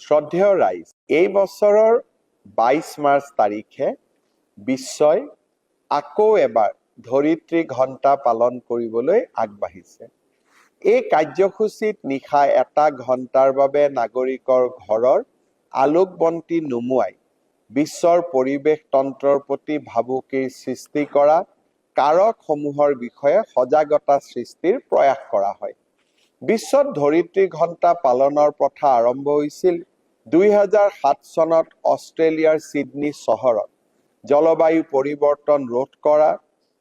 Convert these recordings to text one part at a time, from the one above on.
শ্ৰদ্ধেয় ৰাইজ, এই বছৰৰ 22 মাৰ্চ তাৰিখে বিশ্বই আকৌ এবাৰ ধৰিত্ৰী ঘণ্টা পালন কৰিবলৈ আগবাঢ়িছে। এই কাৰ্যসূচীত নিশা এটা ঘণ্টাৰ বাবে নাগৰিকৰ ঘৰৰ আলোকবন্তি নুমুৱাই বিশ্বৰ পৰিৱেশ তন্ত্ৰৰ প্ৰতি ভাবুকিৰ সৃষ্টি কৰা কাৰকসমূহৰ বিষয়ে সজাগতা সৃষ্টিৰ প্ৰয়াস কৰা হয়। বিশ্বত ধৰিত্ৰী ঘণ্টা পালনৰ প্ৰথা আৰম্ভ হৈছিল 2007 চনত অষ্ট্ৰেলিয়াৰ ছিডনী চহৰত। জলবায়ু পৰিৱৰ্তন ৰোধ কৰা,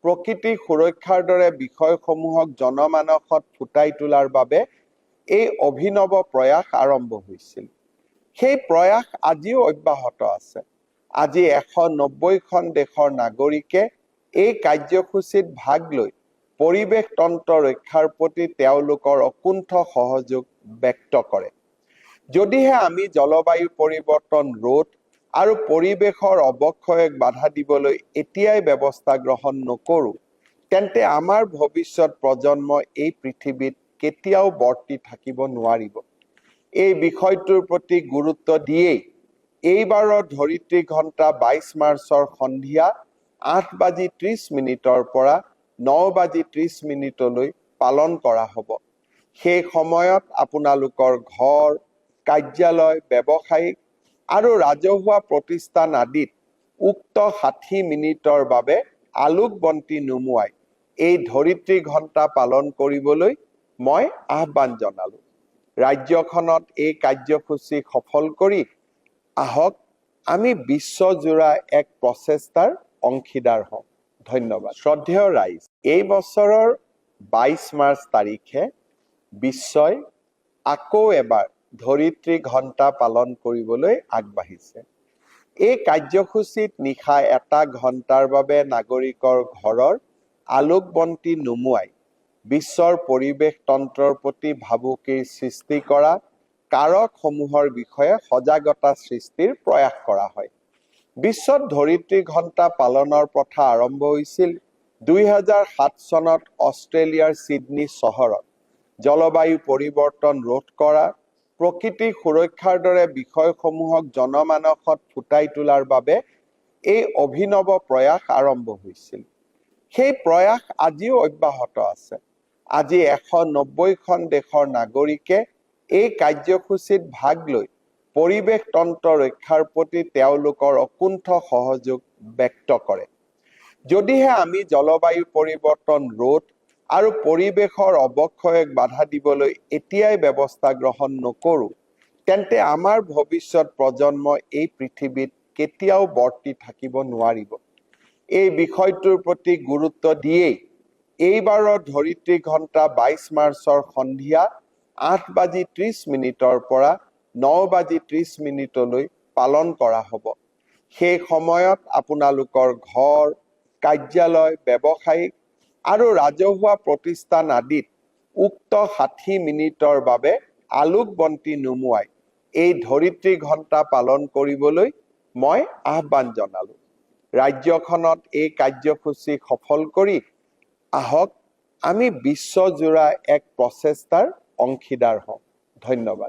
প্ৰকৃতি সুৰক্ষাৰ দৰে বিষয়সমূহক জনমানসত ফুটাই তোলাৰ বাবে এই অভিনৱ প্ৰয়াস আৰম্ভ হৈছিল। সেই প্ৰয়াস আজিও অব্যাহত আছে। আজি 190খন দেশৰ নাগৰিকে এই কাৰ্যসূচীত ভাগ লৈ পৰিৱেশ তন্ত্ৰ ৰক্ষাৰ প্ৰতি তেওঁলোকৰ অকুণ্ঠ সহযোগ ব্যক্ত কৰে। যদিহে আমি জলবায়ু পৰিৱৰ্তন ৰোধ আৰু পৰিৱেশৰ অৱক্ষয়ক বাধা দিবলৈ এতিয়াই ব্যৱস্থা গ্ৰহণ নকৰোঁ, তেন্তে আমাৰ ভৱিষ্যত প্ৰজন্ম এই পৃথিৱীত কেতিয়াও বৰ্তি থাকিব নোৱাৰিব। এই বিষয়টোৰ প্ৰতি গুৰুত্ব দিয়েই এইবাৰৰ ধৰিত্ৰী ঘণ্টা 22 মাৰ্চৰ সন্ধিয়া 8:30 পৰা 9:30 পালন কৰা হ'ব। সেই সময়ত আপোনালোকৰ ঘৰ, কাৰ্যালয়, ব্যৱসায়িক আৰু ৰাজহুৱা প্ৰতিষ্ঠান আদিত উক্ত 60 মিনিটৰ বাবে আলোকবন্তি নুমুৱাই এই ধৰিত্ৰী ঘণ্টা পালন কৰিবলৈ মই আহ্বান জনালোঁ। ৰাজ্যখনত এই কাৰ্যসূচী সফল কৰি আহক আমি বিশ্বজোৰা এক প্ৰচেষ্টাৰ অংশীদাৰ হওঁ। ধন্যবাদ। শ্ৰদ্ধেয় ৰাইজ, এই বছৰৰ 22 মাৰ্চ তাৰিখে বিশ্বই আকৌ এবাৰ ধৰিত্ৰী ঘণ্টা পালন কৰিবলৈ আগবাঢ়িছে। এই কাৰ্যসূচীত নিশা এটা ঘণ্টাৰ বাবে নাগৰিকৰ ঘৰৰ আলোকবন্তি নুমুৱাই বিশ্বৰ পৰিৱেশ তন্ত্ৰৰ প্ৰতি ভাবুকিৰ সৃষ্টি কৰা কাৰকসমূহৰ বিষয়ে সজাগতা সৃষ্টিৰ প্ৰয়াস কৰা হয়। বিশ্বত ধৰিত্ৰী ঘণ্টা পালনৰ প্ৰথা আৰম্ভ হৈছিল 2007 চনত অষ্ট্ৰেলিয়াৰ ছিডনী চহৰত। জলবায়ু পৰিৱৰ্তন ৰোধ কৰা, প্ৰকৃতি সুৰক্ষাৰ দৰে বিষয়সমূহক জনমানসত ফুটাই তোলাৰ বাবে এই অভিনৱ প্ৰয়াস আৰম্ভ হৈছিল। সেই প্ৰয়াস আজিও অব্যাহত আছে। আজি 190খন দেশৰ নাগৰিকে এই কাৰ্যসূচীত ভাগ লৈ পৰিৱেশ তন্ত্ৰ ৰক্ষাৰ প্ৰতি তেওঁলোকৰ অকুণ্ঠ সহযোগ ব্যক্ত কৰে। যদিহে আমি জলবায়ু পৰিৱৰ্তন ৰোধ আৰু পৰিৱেশৰ অৱক্ষয়ক বাধা দিবলৈ এতিয়াই ব্যৱস্থা গ্ৰহণ নকৰোঁ, তেন্তে আমাৰ ভৱিষ্যত প্ৰজন্ম এই পৃথিৱীত কেতিয়াও বৰ্তি থাকিব নোৱাৰিব। এই বিষয়টোৰ প্ৰতি গুৰুত্ব দিয়েই এইবাৰৰ ধৰিত্ৰী ঘণ্টা 22 মাৰ্চৰ সন্ধিয়া 8:30 পৰা 9:30 পালন কৰা হ'ব। সেই সময়ত আপোনালোকৰ ঘৰ, কাৰ্যালয়, ব্যৱসায়িক আৰু ৰাজহুৱা প্ৰতিষ্ঠান আদিত উক্ত 60 মিনিটৰ বাবে আলোকবন্তি নুমুৱাই এই ধৰিত্ৰী ঘণ্টা পালন কৰিবলৈ মই আহ্বান জনালোঁ। ৰাজ্যখনত এই কাৰ্যসূচী সফল কৰি আহক আমি বিশ্বজোৰা এক প্ৰচেষ্টাৰ অংশীদাৰ হওঁ। ধন্যবাদ।